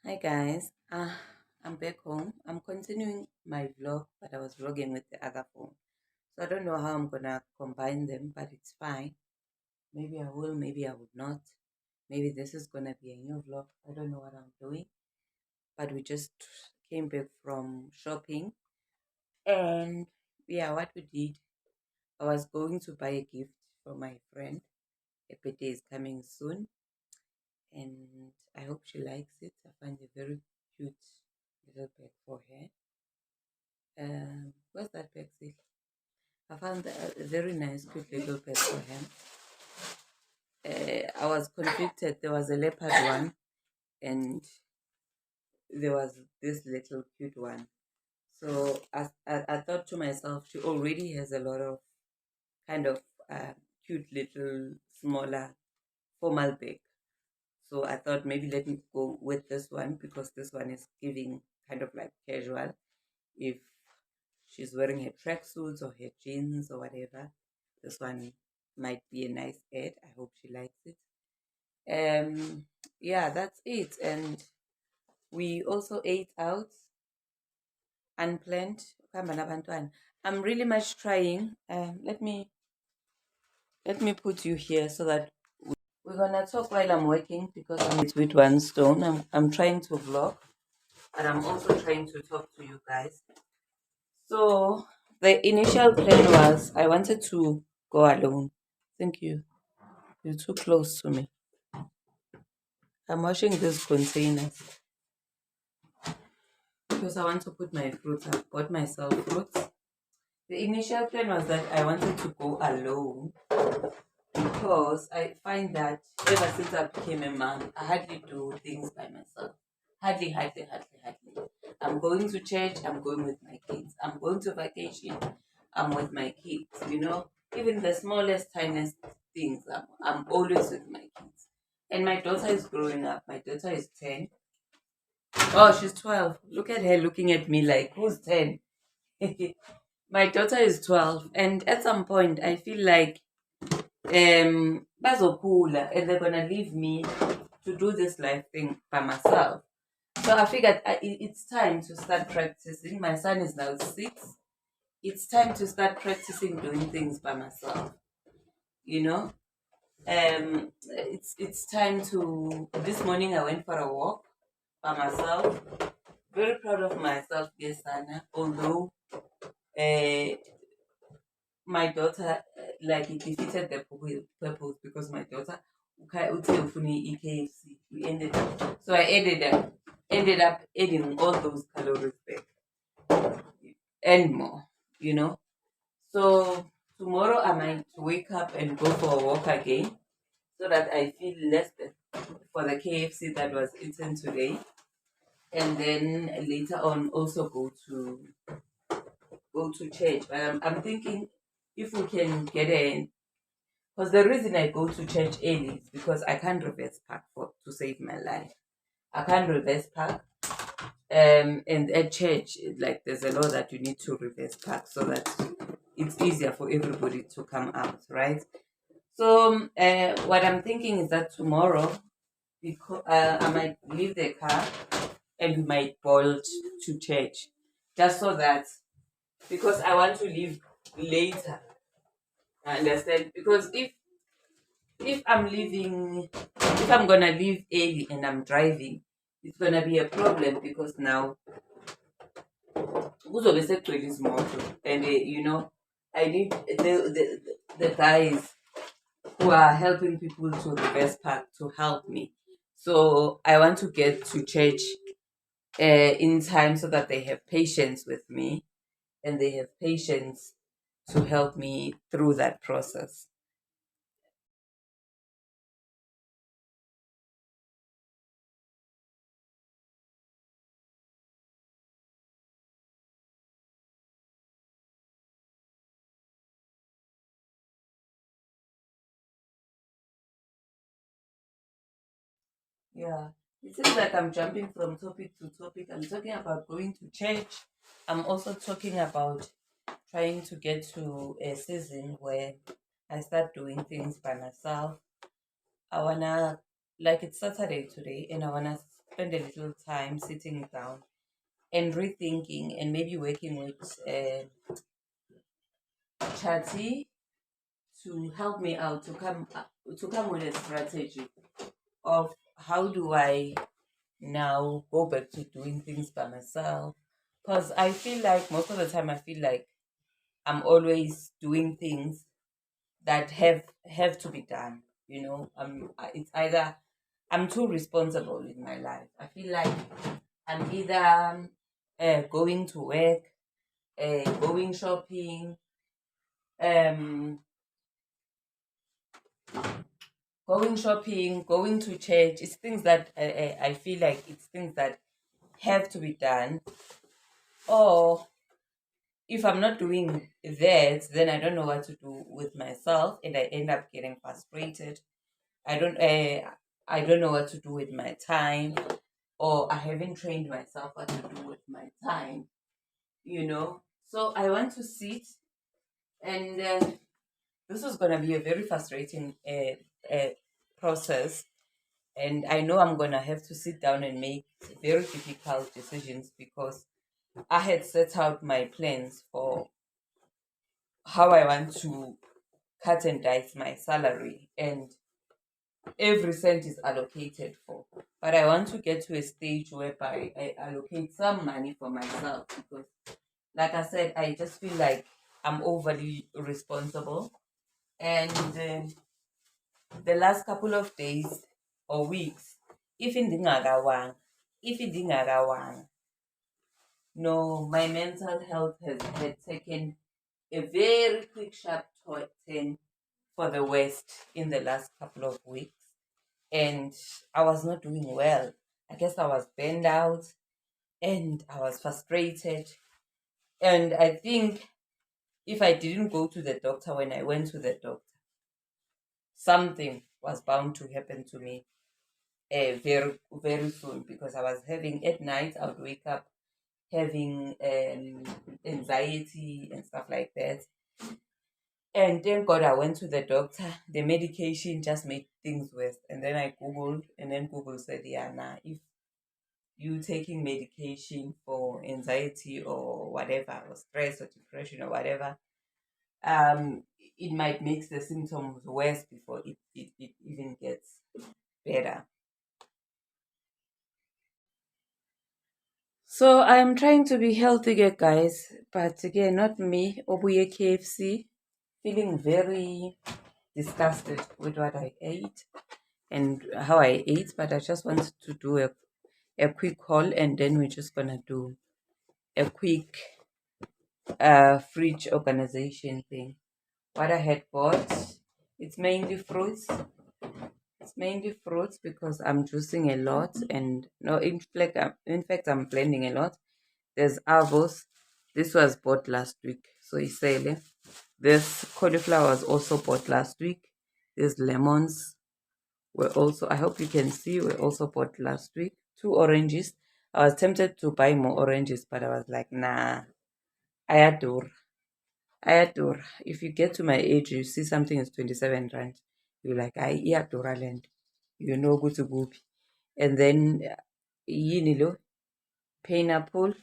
Hi guys, I'm back home. I'm continuing my vlog, but I was vlogging with the other phone. So I don't know how I'm gonna combine them, but it's fine. Maybe I will, maybe I would not. Maybe this is gonna be a new vlog. I don't know what I'm doing, but we just came back from shopping. And yeah, what we did, I was going to buy a gift for my friend. Her birthday is coming soon, and I hope she likes it. I find a very cute little bag for her. What's that pencil? I found a very nice, cute little pet for him. I was convicted. There was a leopard one, and there was this little cute one. So I thought to myself, she already has a lot of kind of cute little smaller formal bag. So I thought maybe let me go with this one because this one is giving kind of like casual. If she's wearing her tracksuits or her jeans or whatever, this one might be a nice add. I hope she likes it. Yeah, that's it. And we also ate out unplanned. Ukuhamba nabantwana. I'm really much trying. Let me put you here so that we're gonna talk while I'm working because I'm with one stone. I'm trying to vlog, but I'm also trying to talk to you guys. So the initial plan was I wanted to go alone. Thank you. You're too close to me. I'm washing these containers because I want to put my fruits. I bought myself fruits. The initial plan was that I wanted to go alone because I find that ever since I became a mom, I hardly do things by myself. Hardly. I'm going to church, I'm going with my kids. I'm going to vacation, I'm with my kids. Even the smallest, tiniest things, I'm always with my kids. And my daughter is growing up. My daughter is 10. Oh, she's 12. Look at her looking at me like, who's 10? My daughter is 12. And at some point, I feel like bazokhula and they're gonna leave me to do this life thing by myself. So I figured it's time to start practicing. My son is now 6. It's time to start practicing doing things by myself. You know, it's time to. This morning I went for a walk by myself. Very proud of myself, yes, Anna. Although uh, my daughter, like, it defeated the purpose because my daughter, uthe ufuna KFC. We ended up adding all those calories back and more, you know. So tomorrow I might wake up and go for a walk again so that I feel less for the KFC that was eaten today. And then later on also go to church. But I'm thinking if we can get in, because the reason I go to church early is because I can't reverse park to save my life. I can't reverse park. And at church, like there's a law that you need to reverse park so that it's easier for everybody to come out, right? So what I'm thinking is that tomorrow, because I might leave the car and we might bolt to church, just so that because I want to leave later. I understand because if I'm gonna leave early and I'm driving, it's gonna be a problem because now kuzobe sekugcwele izimoto and I need the guys who are helping people to reverse park to help me. So I want to get to church in time so that they have patience with me and they have patience to help me through that process. Yeah, it seems like I'm jumping from topic to topic. I'm talking about going to church. I'm also talking about trying to get to a season where I start doing things by myself. I wanna, like, it's Saturday today, and I wanna spend a little time sitting down and rethinking and maybe working with Chatty to help me out to come with a strategy of how do I now go back to doing things by myself. Because I feel like most of the time I feel like I'm always doing things that have to be done. It's either I'm too responsible in my life. I feel like I'm either going to work, going shopping, um, going to church. It's things that I feel like it's things that have to be done. Or if I'm not doing that, then I don't know what to do with myself, and I end up getting frustrated. I don't uh, I don't know what to do with my time, or I haven't trained myself what to do with my time. So I want to sit, and this is gonna be a very frustrating process, and I know I'm gonna have to sit down and make very difficult decisions because I had set out my plans for how I want to cut and dice my salary, and every cent is allocated for. But I want to get to a stage whereby I allocate some money for myself because, like I said, I just feel like I'm overly responsible. And the last couple of days or weeks, if in Dingagawang, if in Dingagawang, no, my mental health has had taken a very quick, sharp turn for the West in the last couple of weeks. And I was not doing well. I guess I was burned out and I was frustrated. And I think if I didn't go to the doctor when I went to the doctor, something was bound to happen to me very, very soon because I was having at night, I would wake up having anxiety and stuff like that. And thank God I went to the doctor. The medication just made things worse. And then I Googled, and then Google said, yeah, nah, if you taking medication for anxiety or whatever, or stress or depression or whatever, it might make the symptoms worse before it even gets better. So I'm trying to be healthy again, guys, but again, not me. Obuye KFC, feeling very disgusted with what I ate and how I ate, but I just wanted to do a quick haul, and then we're just gonna do a quick fridge organization thing. What I had bought, it's mainly fruits. It's mainly fruits because I'm juicing a lot, and no, in fact, I'm blending a lot. There's avos. This was bought last week, so it's selling. This cauliflower was also bought last week. There's lemons. Were also, I hope you can see, were also bought last week. Two oranges. I was tempted to buy more oranges, but I was like, nah, I adore. I adore. If you get to my age, you see something is 27 rand, you're like, I adore land. You know, go to Goopy. And then, yinilo, pineapple,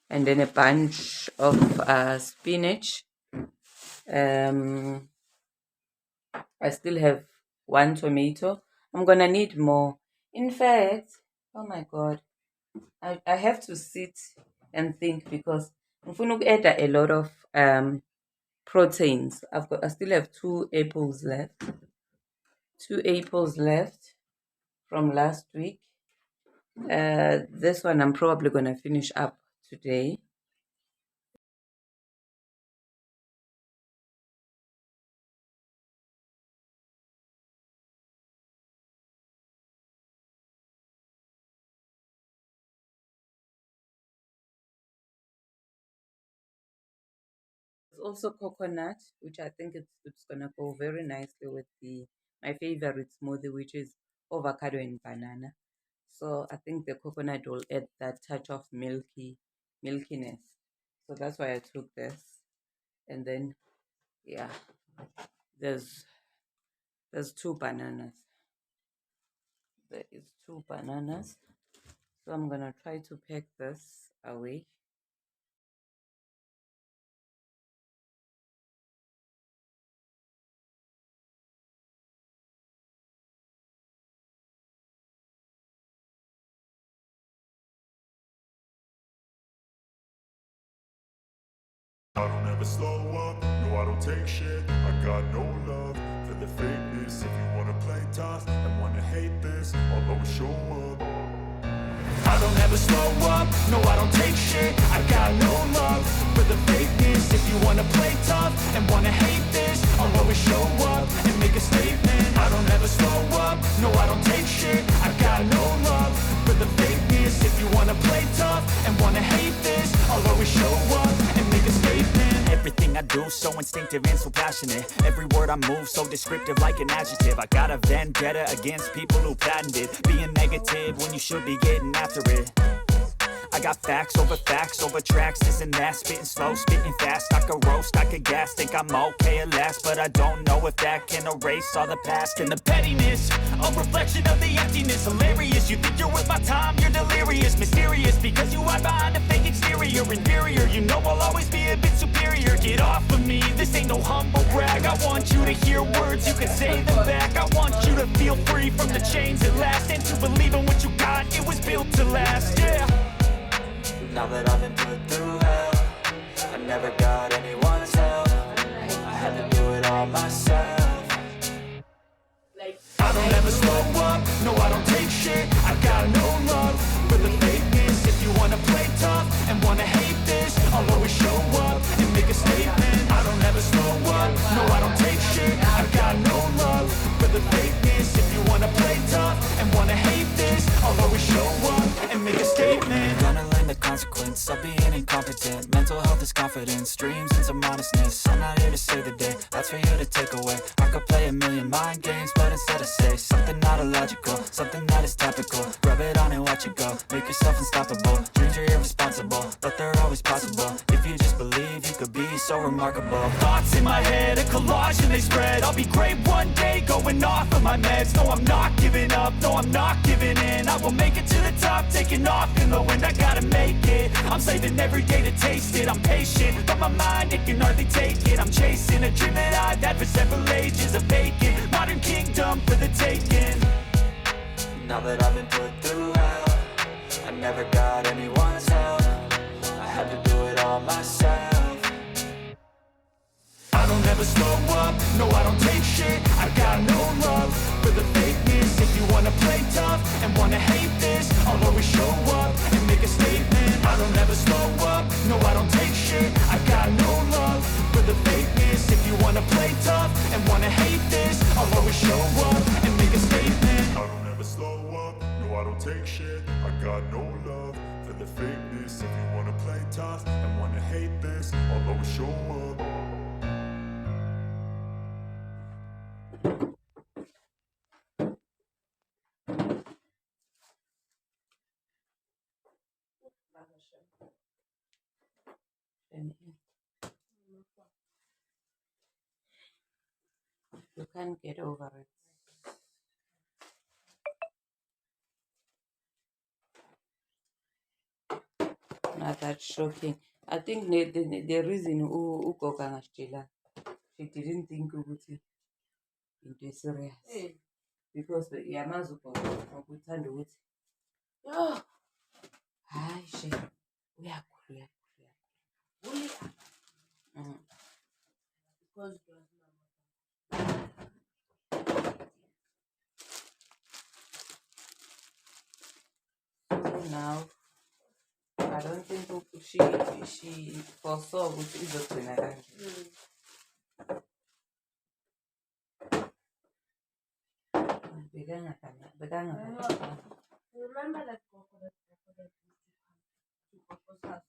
and then a bunch of spinach. Um, I still have one tomato. I'm gonna need more. In fact, oh my god, I have to sit and think because I'm going to add a lot of proteins. I still have two apples left. Two apples left from last week. This one I'm probably gonna finish up today. There's also coconut, which I think it's gonna go very nicely with the my favorite smoothie, which is avocado and banana. So I think the coconut will add that touch of milkiness. So that's why I took this. And then yeah, there's there's two bananas. There is two bananas. So I'm gonna try to pack this away. I don't ever slow up, no I don't take shit. I got no love for the fakeness. If you wanna play tough and wanna hate this, I'll always show up. I don't ever slow up, no I don't take shit. I got no love for the fakeness. If you wanna play tough and wanna hate this, I'll always show up and make a statement. I don't ever slow up, no I don't take shit. I got no love for the fakeness. If you wanna play tough and wanna hate this, I'll always show up and make a statement. Everything I do so instinctive and so passionate. Every word I move so descriptive like an adjective. I got a vendetta against people who patented being negative when you should be getting after it. I got facts over tracks, this and that. Spitting slow, spitting fast. I could roast, I could gas. Think I'm okay at last, but I don't know if that can erase all the past. And the pettiness, a reflection of the emptiness. Hilarious, you think you're worth my time, you're delirious. Mysterious, because you hide behind a fake exterior. Inferior, you know I'll always be a bit superior. Get off of me, this ain't no humble brag. I want you to hear words, you can say them back. I want you to feel free from the chains at last, and to believe in what you got, it was built to last, yeah. Now that I've been put through hell, I never got anyone's help. I had to do it all myself. I don't ever slow up, no I don't take shit. I got no love for the fakeness. If you wanna play tough and wanna hate this, I'll always show up and make a statement. I don't ever slow up, no I don't take shit. I got no love for the fakeness. If you wanna play tough and wanna hate this, I'll always show up and make a statement. Gonna learn the consequence of being incompetent. Mental health is confidence, dreams and some honestness. I'm not here to save the day, that's for you to take away. I could play a million mind games, but instead I say something not illogical, something that is topical. Rub it on and watch it go, make yourself unstoppable. Dreams are irresponsible, but they're always possible. If you just believe, you could be so remarkable. Thoughts in my head, a collage and they spread. I'll be great one day, going off of my meds. No, I'm not giving up, no, I'm not giving in. I will make it to the top, taking off in the wind. I gotta make it, I'm saving every day to taste it. I'm patient, but my mind, it can hardly take it. I'm chasing a dream that I've had for several ages. A vacant, modern kingdom for the taking. Now that I've been put through hell, I never got anyone's help. I had to do it all myself. I don't ever slow up, no I don't take shit. I got no love for the fakeness. If you wanna play tough and wanna hate this, I'll always show up and make a statement. I don't ever slow up, no I don't take shit. I got no love for the fakeness. If you wanna play tough and wanna hate this, I'll always show up and make a statement. I don't ever slow up, no I don't take shit. I got no love for the fakeness. If you wanna play tough and wanna hate this, I'll always show up. You can't get over it. Not that shocking. I think the reason ugogo angashitshela, she didn't think ukuthi into serious. Because yamazi ugogo ngokuthanda ukuthi yo hayi she uyakhula uyakhula. Because so now I don't think she foresaw ukuthi izogcina kanje. Remember that crocodile used to come to Coco's house?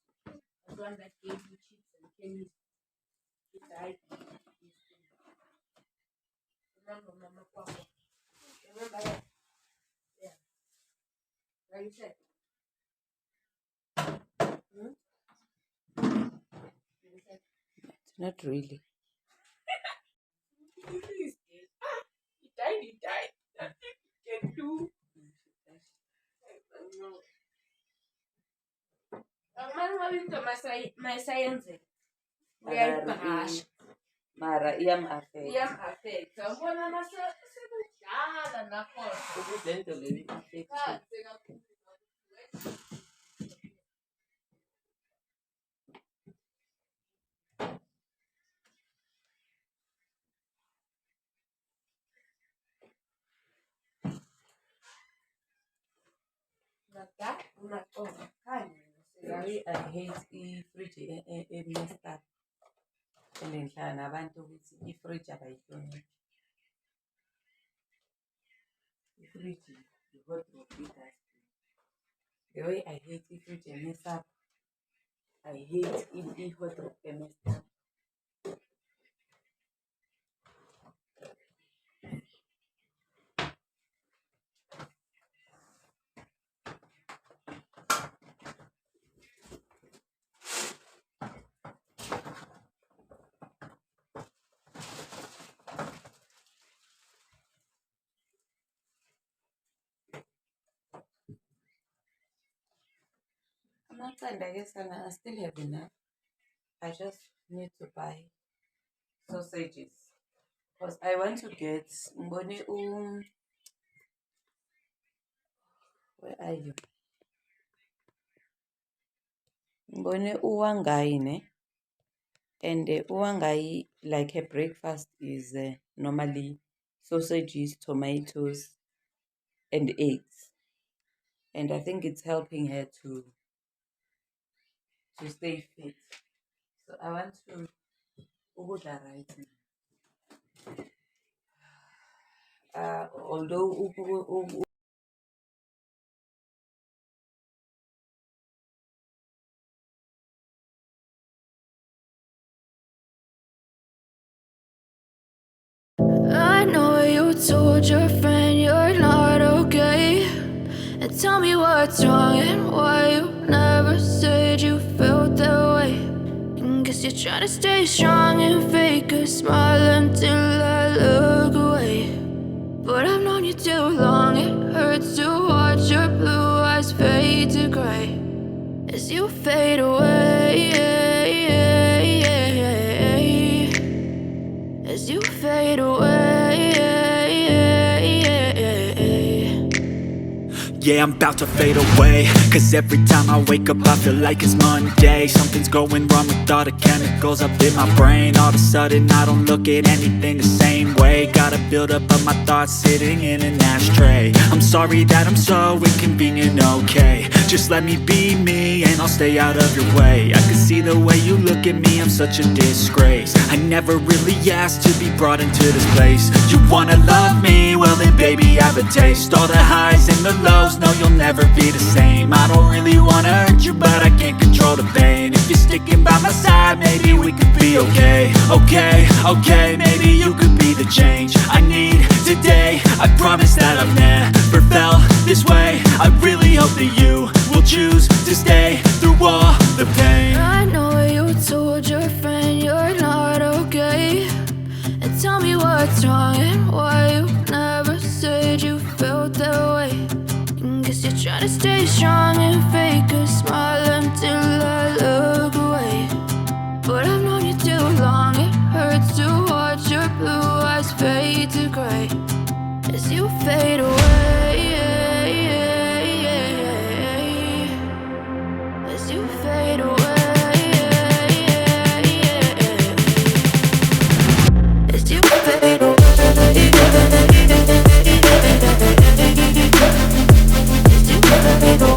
The one that gave you chips and candies. He died. Remember Mama Coco? Remember that? Yeah. What you said? Not really. He died. Nothing you can do. I don't know. into my science. Uyayibhrasha. Mara iyam-affect. Iyam-affecta. Ngibona sekudala nakhona. Ukuthi le nto le i-affect. I hate ifriji e-messed up. And ngihlala nabantu ukuthi ifriji abayihloniphi. Ifriji i-wardrobe i-dustbin. The way I hate ifriji e-messed up, I hate i-wardrobe e-messed up. I guess I still have enough. I just need to buy sausages because I want to get where are you? Uwangai, ne? And uwangai, like her breakfast is normally sausages, tomatoes, and eggs. And I think it's helping her to stay fit. So I want to ukudla right now. Although I know you told your friend you're not okay. And tell me what's wrong and why you never said you felt that way. And guess you're trying to stay strong and fake a smile until I look away. But I've known you too long, it hurts to watch your blue eyes fade to gray as you fade away. As you fade away. Yeah, I'm about to fade away, cause every time I wake up I feel like it's Monday. Something's going wrong with all the chemicals up in my brain. All of a sudden I don't look at anything the same way. Gotta build up of my thoughts sitting in an ashtray. I'm sorry that I'm so inconvenient, okay. Just let me be me and I'll stay out of your way. I can see the way you look at me, I'm such a disgrace. I never really asked to be brought into this place. You wanna love me? Well then baby have a taste. All the highs and the lows, no you'll never be the same. I don't really wanna hurt you but I can't control the pain. If you're sticking by my side, maybe we could be okay. Okay, maybe you could be the change I need today. I promise that I've never felt this way. I really hope that you will choose to stay through all the pain. I know you told your friend you're not okay. And tell me what's wrong and why you never said you felt that way. And guess you're trying to stay strong and fake a smile until I look away. But I've known you too long, it hurts to watch your blue eyes fade to gray as you fade away. As you fade away. As you fade away. As you fade away.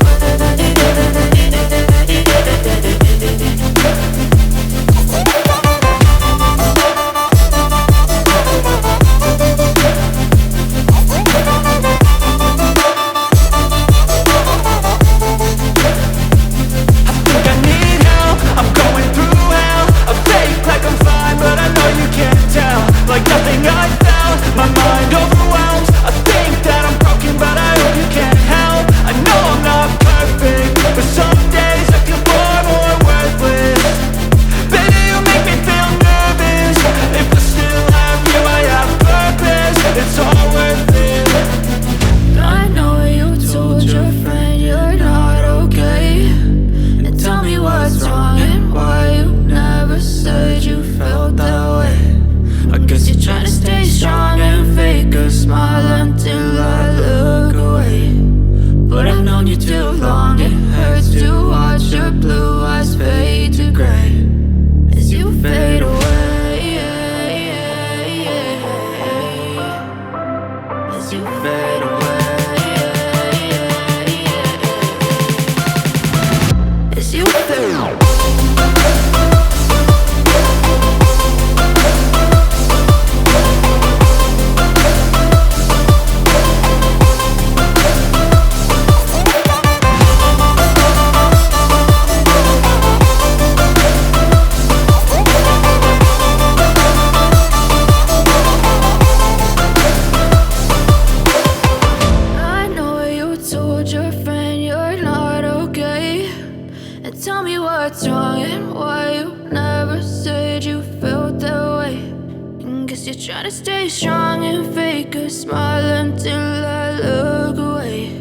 tell me what's wrong and why you never said you felt that way. And guess you're trying to stay strong and fake a smile until I look away.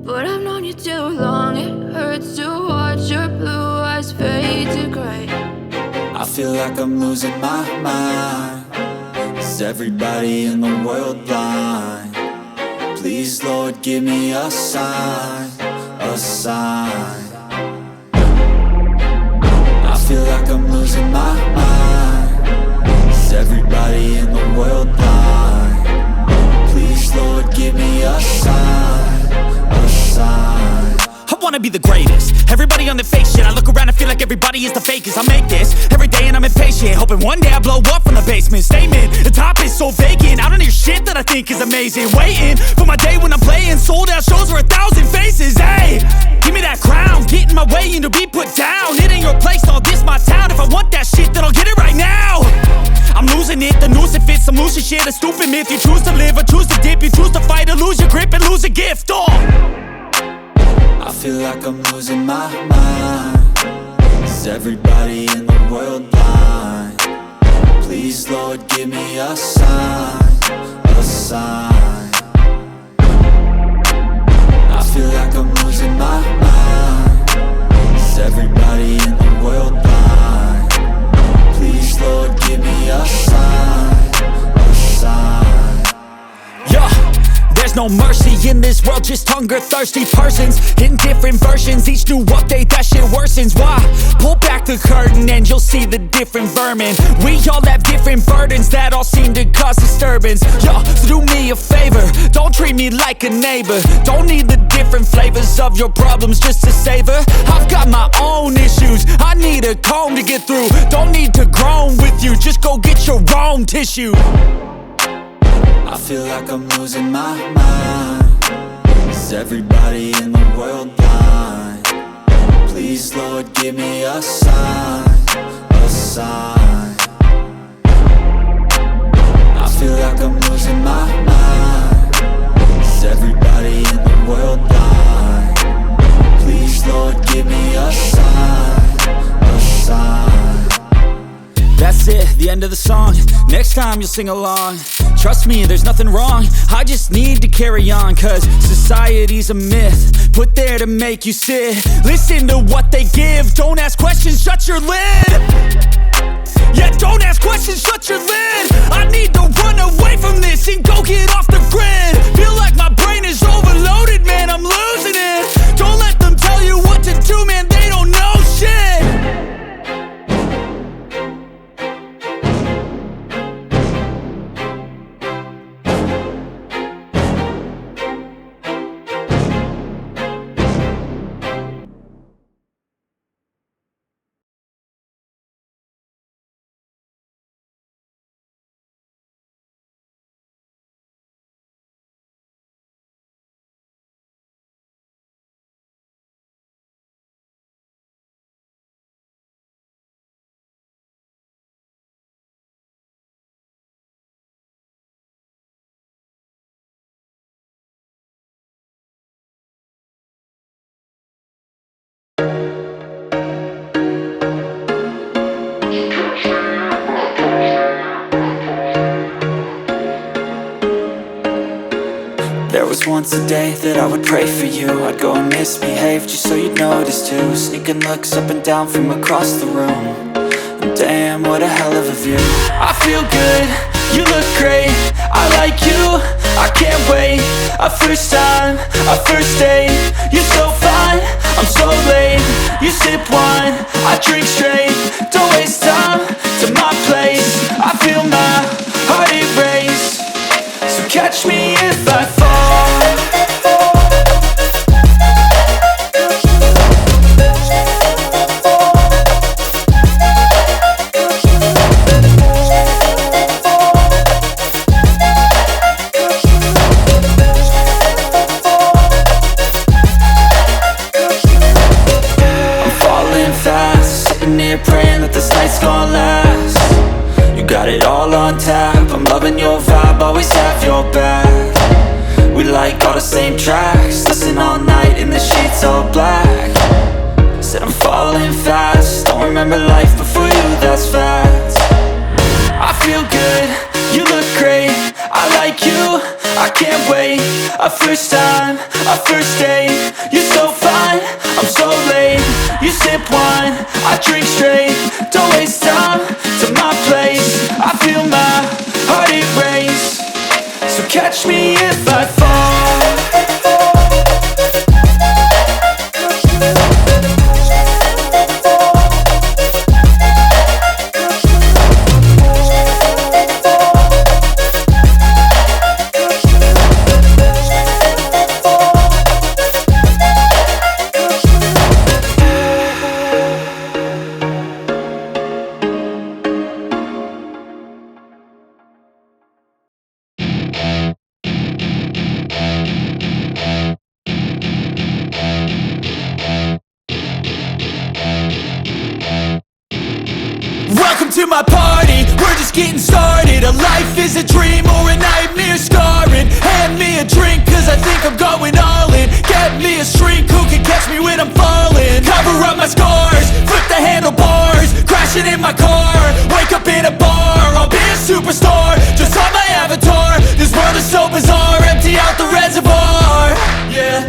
But I've known you too long, it hurts to watch your blue eyes fade to gray. I feel like I'm losing my mind. Is everybody in the world blind? Please, Lord, give me a sign, a sign. I feel like I'm losing my mind. Is everybody in the world blind? Please, Lord, give me a sign, a sign. I wanna be the greatest. Everybody on the fake shit. I look around and feel like everybody is the fakest. I make this every day and I'm impatient, hoping one day I blow up from the basement. Statement, the top is so vacant. I don't hear shit that I think is amazing. Waiting for my day when I'm playing sold out shows for 1,000 faces. Hey, give me that crown, get in my way and to be put down. It ain't your place, no, this my town. If I want that shit, then I'll get it right now. I'm losing it, the noose it fits, some losing shit, a stupid myth. You choose to live or choose to dip, you choose to fight or lose your grip and lose a gift. I feel like I'm losing my mind. Is everybody in the world blind? Please, Lord, give me a sign, a sign. I feel like I'm losing my mind. Is everybody in the world blind? Please, Lord, give me a sign, a sign. Yeah, there's no mercy in this world, just hunger-thirsty persons in different versions. Each new update, that shit worsens. Why? Pull back the curtain and you'll see the different vermin. We all have different burdens that all seem to cause disturbance. Yo, so do me a favor, don't treat me like a neighbor. Don't need the different flavors of your problems just to savor. I've got my own issues, I need a comb to get through. Don't need to groan with you, just go get your own tissue. I feel like I'm losing my mind. Is everybody in the world blind? Please, Lord, give me a sign, a sign. I feel like I'm losing my mind. Is everybody in the world blind? Please, Lord, give me a sign, a sign. That's it, the end of the song. Next time you'll sing along. Trust me, there's nothing wrong. I just need to carry on, cause society's a myth put there to make you sit. Listen to what they give. Don't ask questions, shut your lid. Yeah, don't ask questions, shut your lid. I need to run away from this and go get off the grid. Feel like my brain is overloaded, man, I'm losing it. Don't let them tell you what to do, man, they don't know shit. There was once a day that I would pray for you. I'd go and misbehave just so you'd notice too. Sneaking looks up and down from across the room. And damn, what a hell of a view. I feel good, you look great, I like you, I can't wait. A first time, a first date. You're so fine, I'm so late. You sip wine, I drink straight. Don't waste time to my place. I feel my heart erase. So catch me if I fall. I'm falling fast, sitting here praying that this night's gonna last. You got it all on tap, I'm loving your vibe, always have your back. We like all the same tracks, listen all night in the sheets all black. Said I'm falling Our first time, our first date. You're so fine, I'm so late. You sip wine, I drink straight. Don't waste time to my place. I feel my heart erase. So catch me if I fall. Welcome to my party, we're just getting started. A life is a dream or a nightmare scarring. Hand me a drink cause I think I'm going all in. Get me a shrink who can catch me when I'm falling. Cover up my scars, flip the handlebars. Crashing in my car, wake up in a bar. I'll be a superstar, just on my avatar. This world is so bizarre, empty out the reservoir. Yeah,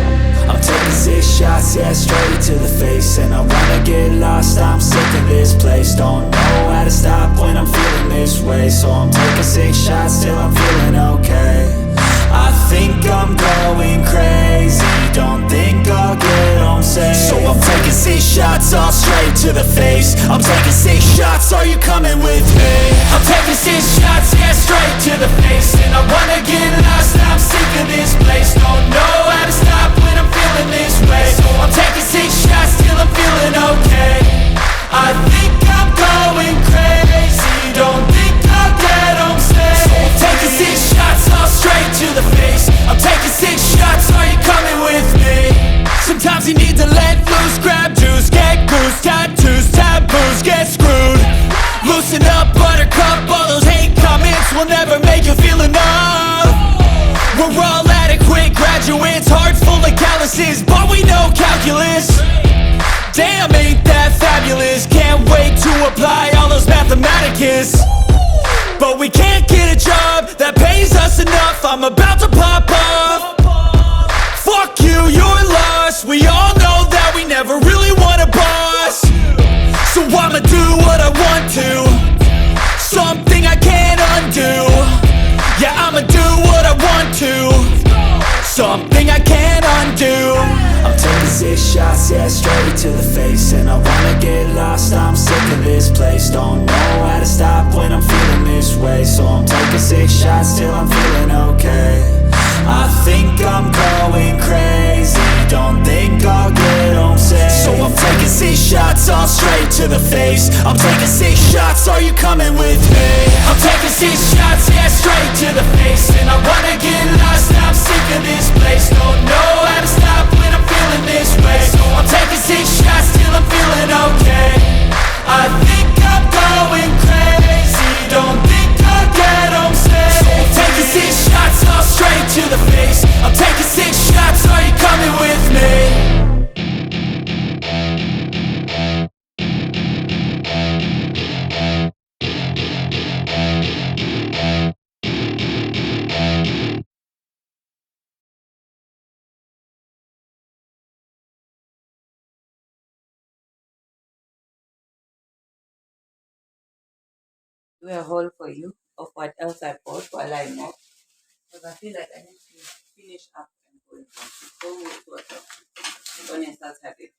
I'm taking 6 shots, yeah, straight to the face. And I wanna get lost, I'm sick of this place. Don't know how to stop when I'm feeling this way. So I'm taking 6 shots till I'm feeling okay. I think I'm going crazy, don't think I'll get home safe. So I'm taking 6 shots all straight to the face. I'm taking 6 shots, are you coming with me? I'm taking 6 shots, yeah, straight to the face. And I wanna get lost, I'm sick of this place. Don't know how to stop when I'm feeling this way. So I'm taking 6 shots till I'm feeling okay. I think I'm going crazy, don't think I'll get home safe. So I'm taking 6 shots all straight to the face. I'm taking 6 shots, are you coming with me? Sometimes you need to let loose, grab juice, get goose, tattoos, taboos, get screwed. Loosen up, buttercup, all those hate comments will never make you feel enough. We're all adequate graduates, heart full of calluses, but we know calculus. Damn, ain't that fabulous? Can't wait to apply all those mathematicus. But we can't get a job that pays us enough. I'm about to pop off. Fuck you, you're lost. We all know that we never really want a boss. So I'ma do what I want to, something I can't undo. Yeah, I'ma do what I want to, something I can't undo. I'm taking 6 shots, yeah, straight to the face. And I wanna get lost, I'm sick of this place. Don't know how to stop when I'm feeling this way. So I'm taking 6 shots till I'm feeling okay. I think I'm going crazy, don't think I'll get home safe. So I'm taking 6 shots all straight to the face. I'm taking 6 shots, are you coming with me? I'm taking 6 shots, yeah, straight to the face. And I wanna get lost, I'm sick of this place. Don't know how to stop when I'm feeling this way. So I'm taking 6 shots till I'm feeling okay. I think I'm going crazy, don't think I'll get home safe. So I'm taking 6 shots all straight to the face. I'm taking 6 shots, are you coming with me? Do a haul for you of what else I bought while I mop, because I feel like I need to finish up and go in front before we go to when I start having.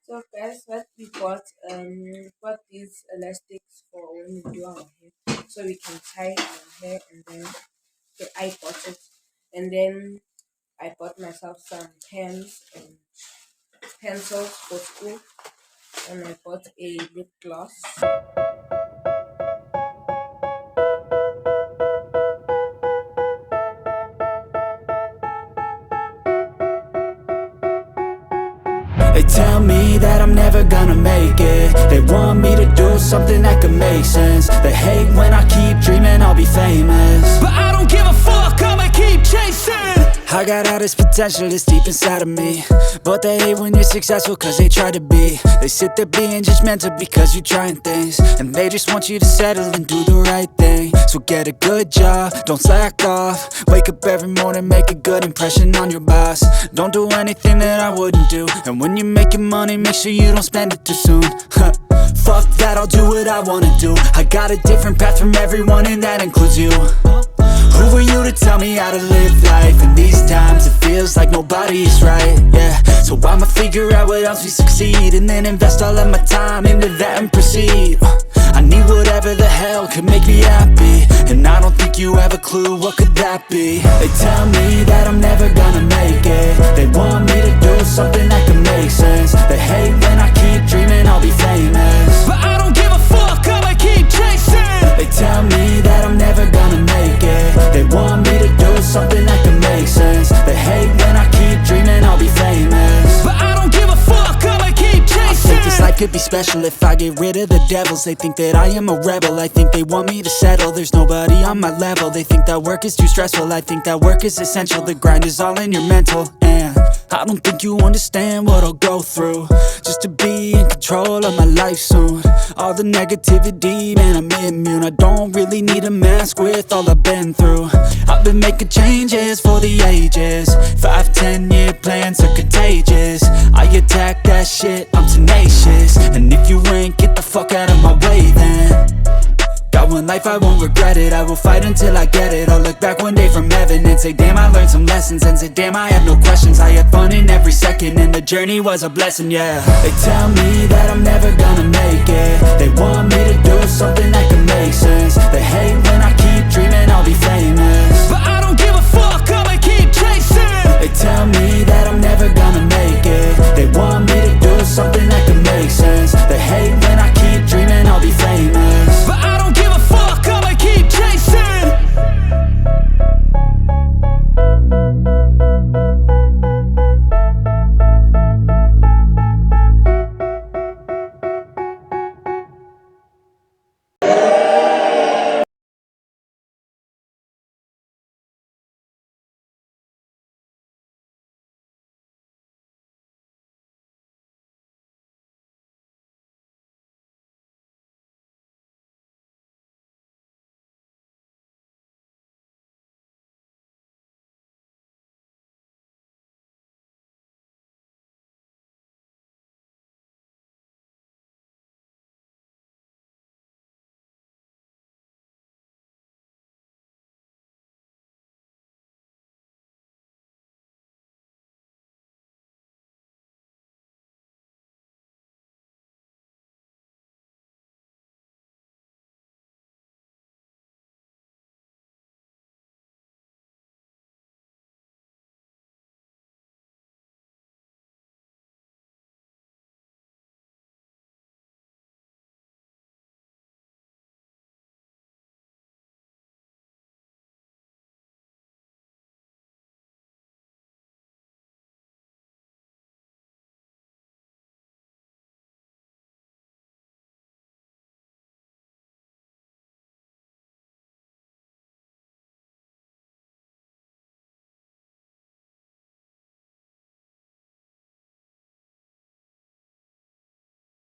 So guys, what we bought these elastics for when we do our hair, so we can tie our hair, and then I bought it, and then I bought myself some pens and pencils for school, and I bought a lip gloss. They tell me that I'm never gonna make it. They want me to do something that could make sense. They hate when I keep dreaming I'll be famous, but I don't give a fuck, I'ma keep chasing. I got all this potential that's deep inside of me, but they hate when you're successful cause they try to be. They sit there being judgmental because you're trying things, and they just want you to settle and do the right thing. So get a good job, don't slack off. Wake up every morning, make a good impression on your boss. Don't do anything that I wouldn't do. And when you're making money, make sure you don't spend it too soon. Fuck that, I'll do what I wanna do. I got a different path from everyone and that includes you. Who are you to tell me how to live life? In these times it feels like nobody is right, yeah. So I'ma figure out what else we succeed, and then invest all of my time into that and proceed. I need whatever the hell could make me happy, and I don't think you have a clue what could that be. They tell me that I'm never gonna make it. They want me to do something that can make sense. They hate when I keep dreaming I'll be famous, but I don't give a fuck, I'ma keep chasing. They tell me that I'm never gonna make it. They want me to do something that can make sense. They hate when I keep dreaming I'll be famous, but I don't give a fuck, I'ma keep chasing. I think this life could be special if I get rid of the devils. They think that I am a rebel, I think they want me to settle. There's nobody on my level. They think that work is too stressful, I think that work is essential. The grind is all in your mental, and I don't think you understand what I'll go through just to be in control of my life soon. All the negativity, man, I'm immune. I don't really need a mask with all I've been through. I've been making changes for the ages. 5-10 year plans are contagious. I attack that shit, I'm tenacious. And if you ain't, get the fuck out of my way then. Got one life, I won't regret it. I will fight until I get it. I'll look back one day from heaven and say, damn, I learned some lessons. And say, damn, I have no questions. I had fun in every second, and the journey was a blessing, yeah. They tell me that I'm never gonna make it. They want me to do something that can make sense. They hate when I keep dreaming I'll be famous, but I don't give a fuck, I'ma keep chasing. They tell me that I'm never gonna make it. They want me